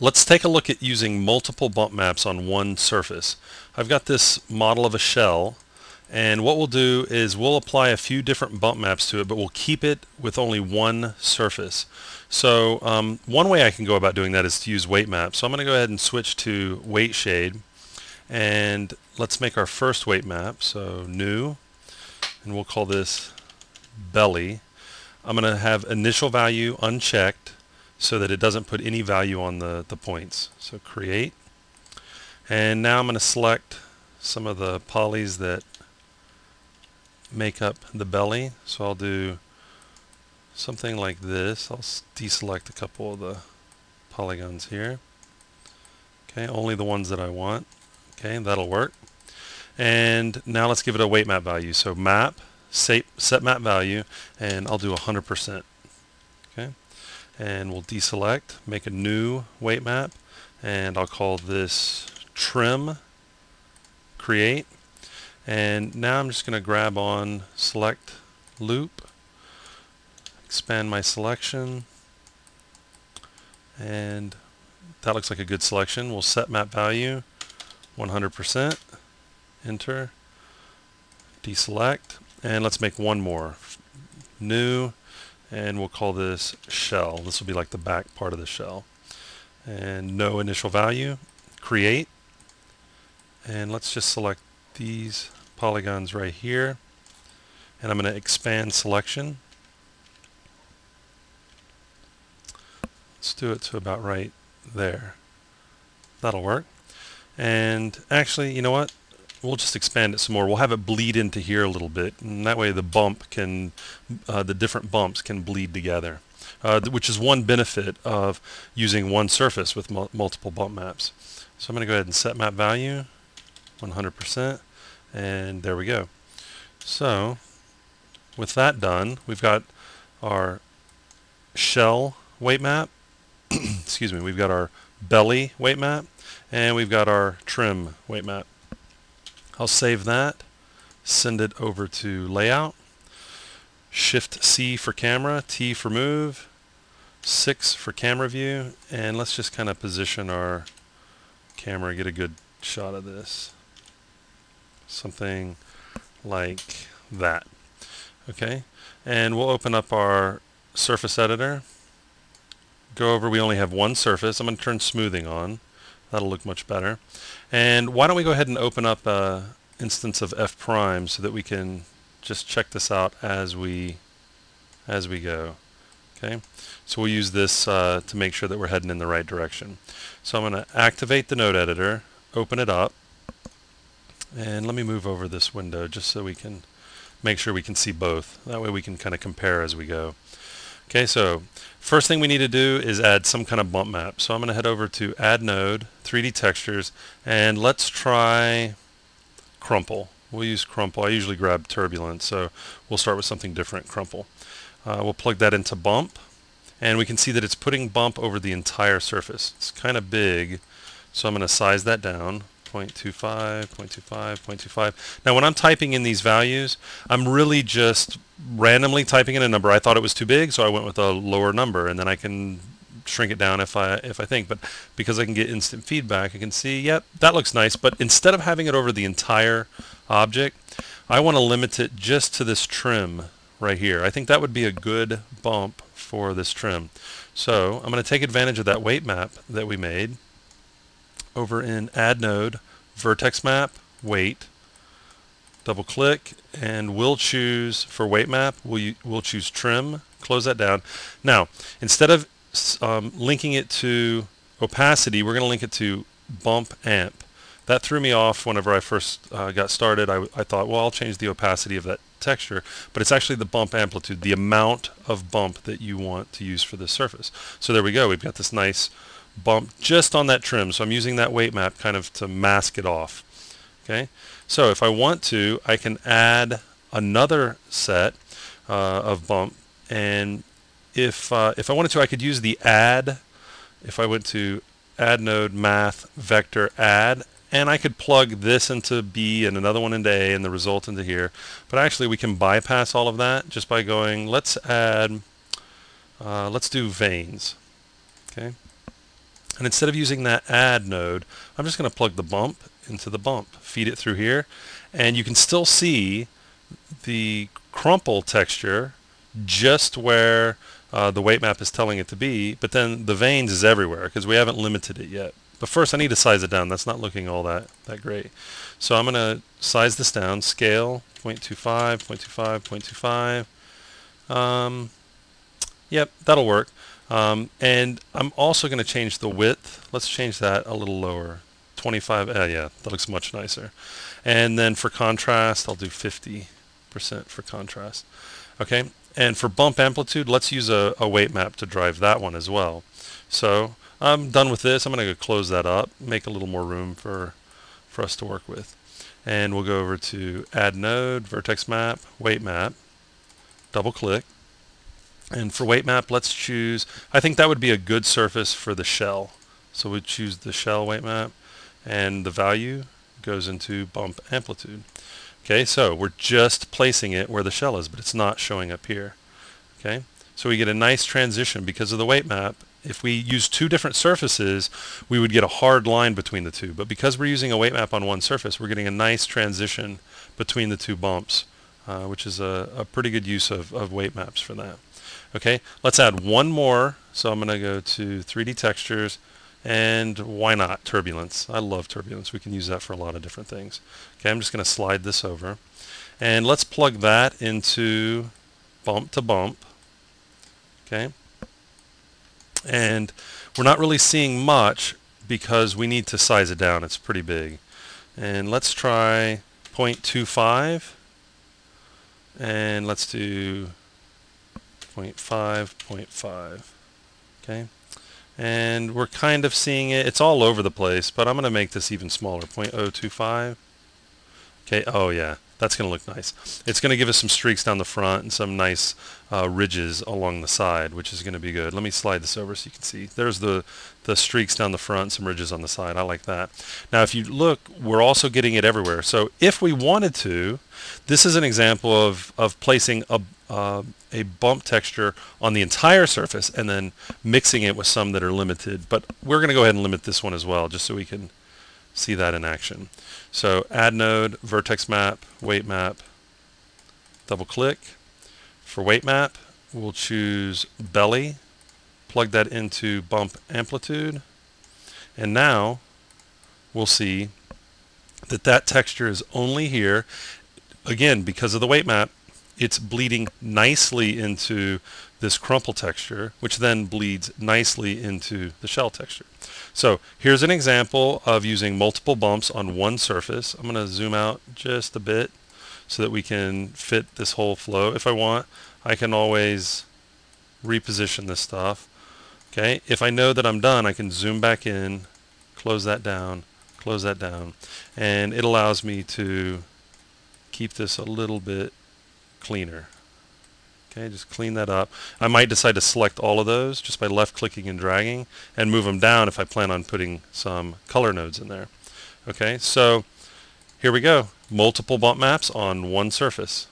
Let's take a look at using multiple bump maps on one surface. I've got this model of a shell, and what we'll do is we'll apply a few different bump maps to it, but we'll keep it with only one surface. So one way I can go about doing that is to use weight maps. So I'm going to go ahead and switch to weight shade, and let's make our first weight map. So new, and we'll call this belly. I'm going to have initial value unchecked so that it doesn't put any value on the points. So create. And now I'm going to select some of the polys that make up the belly. So I'll do something like this. I'll deselect a couple of the polygons here. Okay, only the ones that I want. Okay, that'll work. And now let's give it a weight map value. So map, set map value, and I'll do 100%. Okay. And we'll deselect, make a new weight map, and I'll call this trim, create. And now I'm just going to grab on select loop, expand my selection, and that looks like a good selection. We'll set map value 100%, enter, deselect, and let's make one more, new, and we'll call this shell. This will be like the back part of the shell. And no initial value, create, and let's just select these polygons right here, and I'm going to expand selection. Let's do it to about right there. That'll work. And actually, you know what? We'll just expand it some more. We'll have it bleed into here a little bit, and that way the different bumps can bleed together, which is one benefit of using one surface with multiple bump maps. So I'm going to go ahead and set map value 100%, and there we go. So with that done, we've got our shell weight map, excuse me, we've got our belly weight map, and we've got our trim weight map. I'll save that, send it over to layout, Shift C for camera, T for move, 6 for camera view, and let's just kind of position our camera, get a good shot of this. Something like that. Okay, and we'll open up our surface editor, go over, we only have one surface. I'm going to turn smoothing on. That'll look much better. And why don't we go ahead and open up an instance of F prime so that we can just check this out as we go. Okay, so we'll use this to make sure that we're heading in the right direction. So I'm going to activate the node editor, open it up, and let me move over this window just so we can make sure we can see both. That way we can kind of compare as we go. Okay, so first thing we need to do is add some kind of bump map. So I'm going to head over to Add Node, 3D Textures, and let's try Crumple. We'll use Crumple. I usually grab Turbulence, so we'll start with something different, Crumple. We'll plug that into Bump, and we can see that it's putting bump over the entire surface. It's kind of big, so I'm going to size that down. 0.25, 0.25, 0.25. Now when I'm typing in these values, I'm really just randomly typing in a number. I thought it was too big, so I went with a lower number, and then I can shrink it down if I think. But because I can get instant feedback, I can see, yep, that looks nice. But instead of having it over the entire object, I want to limit it just to this trim right here. I think that would be a good bump for this trim. So I'm going to take advantage of that weight map that we made. Over in Add Node, Vertex Map, Weight, double click, and we'll choose for weight map, we'll choose trim, close that down. Now, instead of linking it to opacity, we're going to link it to bump amp. That threw me off whenever I first got started. I thought, well, I'll change the opacity of that texture, but it's actually the bump amplitude, the amount of bump that you want to use for this surface. So there we go. We've got this nice bump just on that trim. So I'm using that weight map kind of to mask it off. Okay. So if I want to, I can add another set of bump, and if I wanted to, I could use the add. If I went to Add Node, Math, Vector, Add, and I could plug this into B and another one into A and the result into here. But actually we can bypass all of that just by going, let's do veins. Okay. And instead of using that add node, I'm just going to plug the bump into the bump, feed it through here, and you can still see the crumple texture just where the weight map is telling it to be, but then the veins is everywhere because we haven't limited it yet. But first I need to size it down. That's not looking all that great. So I'm going to size this down, scale 0.25, 0.25, 0.25. Yep, that'll work. And I'm also going to change the width. Let's change that a little lower. 25, yeah, that looks much nicer. And then for contrast, I'll do 50% for contrast. Okay, and for bump amplitude, let's use a weight map to drive that one as well. So I'm done with this. I'm going to go close that up, make a little more room for us to work with. And we'll go over to Add Node, Vertex Map, Weight Map, double click. And for weight map, let's choose, I think that would be a good surface for the shell. So we choose the shell weight map, and the value goes into bump amplitude. Okay, so we're just placing it where the shell is, but it's not showing up here. Okay, so we get a nice transition because of the weight map. If we use two different surfaces, we would get a hard line between the two. But because we're using a weight map on one surface, we're getting a nice transition between the two bumps, which is a pretty good use of weight maps for that. Okay, let's add one more. So I'm going to go to 3D textures, and why not turbulence? I love turbulence. We can use that for a lot of different things. Okay, I'm just going to slide this over, and let's plug that into bump to bump. Okay, and we're not really seeing much because we need to size it down. It's pretty big. And let's try 0.25, and let's do 0.5, 0.5. Okay, and we're kind of seeing it. It's all over the place, but I'm going to make this even smaller, 0.025. Okay, oh yeah, that's going to look nice. It's going to give us some streaks down the front and some nice ridges along the side, which is going to be good. Let me slide this over so you can see. There's the streaks down the front, some ridges on the side. I like that. Now if you look, we're also getting it everywhere. So if we wanted to, this is an example of placing a bump texture on the entire surface and then mixing it with some that are limited. But we're going to go ahead and limit this one as well, just so we can see that in action. So add node, vertex map, weight map, double click. For weight map, we'll choose belly, plug that into bump amplitude, and now we'll see that texture is only here. Again, because of the weight map, it's bleeding nicely into this crumple texture, which then bleeds nicely into the shell texture. So here's an example of using multiple bumps on one surface. I'm going to zoom out just a bit so that we can fit this whole flow. If I want, I can always reposition this stuff. Okay, if I know that I'm done, I can zoom back in, close that down, and it allows me to keep this a little bit cleaner. Okay, just clean that up. I might decide to select all of those just by left clicking and dragging and move them down if I plan on putting some color nodes in there. Okay, so here we go. Multiple bump maps on one surface.